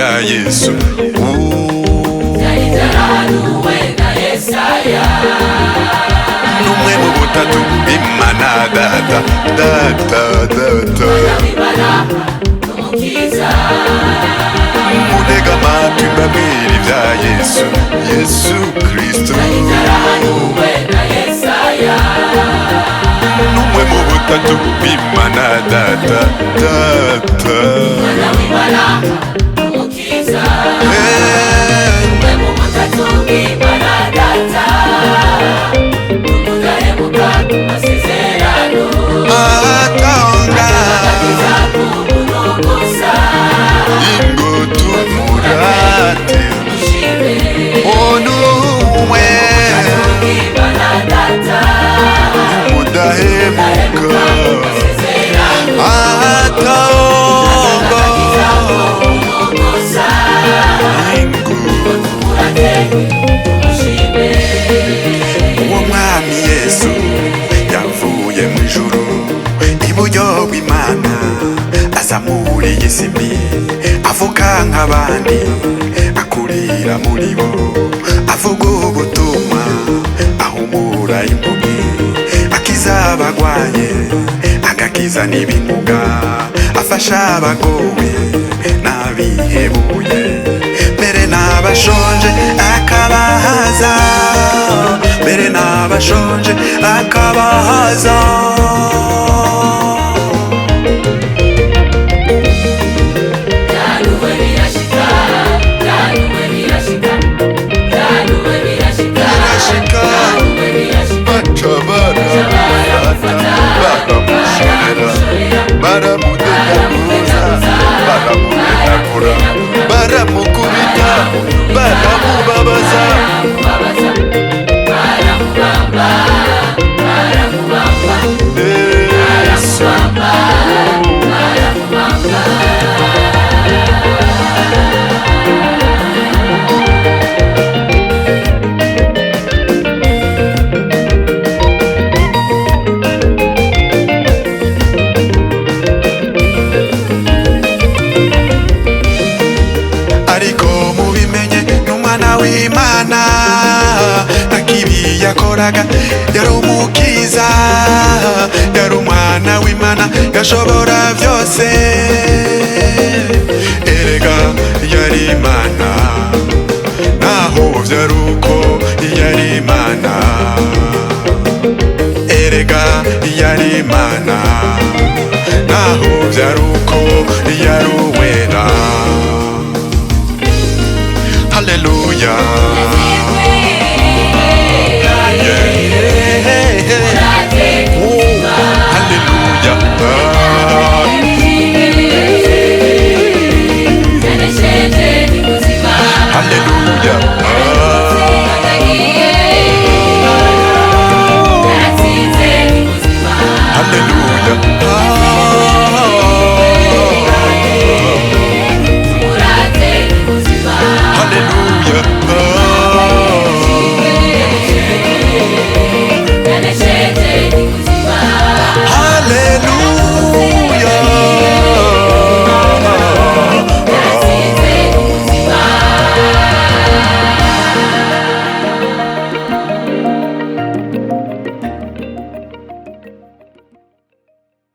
vya Yesu numwe mu butatu Imana data mutega amatwi mbabwire vya Yesu Kristo numwe mu butatu Imana data Umwami Yesu yavuye mu ijuru iburyo bw'Imana aza muri iyi si mbi avuga nk'abandi akurira muri bo avuga ubutumwa ahumura impumyi akiza abagwaye agakiza n'ibimuga afasha abagowe n'abihebuye mbere n'abashonje akabahaza mbere n'abashonje akabahaza baramukubita baramubabaza Imana nakibi yakoraga yari umukiza yari umwana w'Imana yashobora byose erega yari Imana naho vyari uko yari Imana erega yari Imana naho vyari uko yari uwera. Hallelujah. Hallelujah.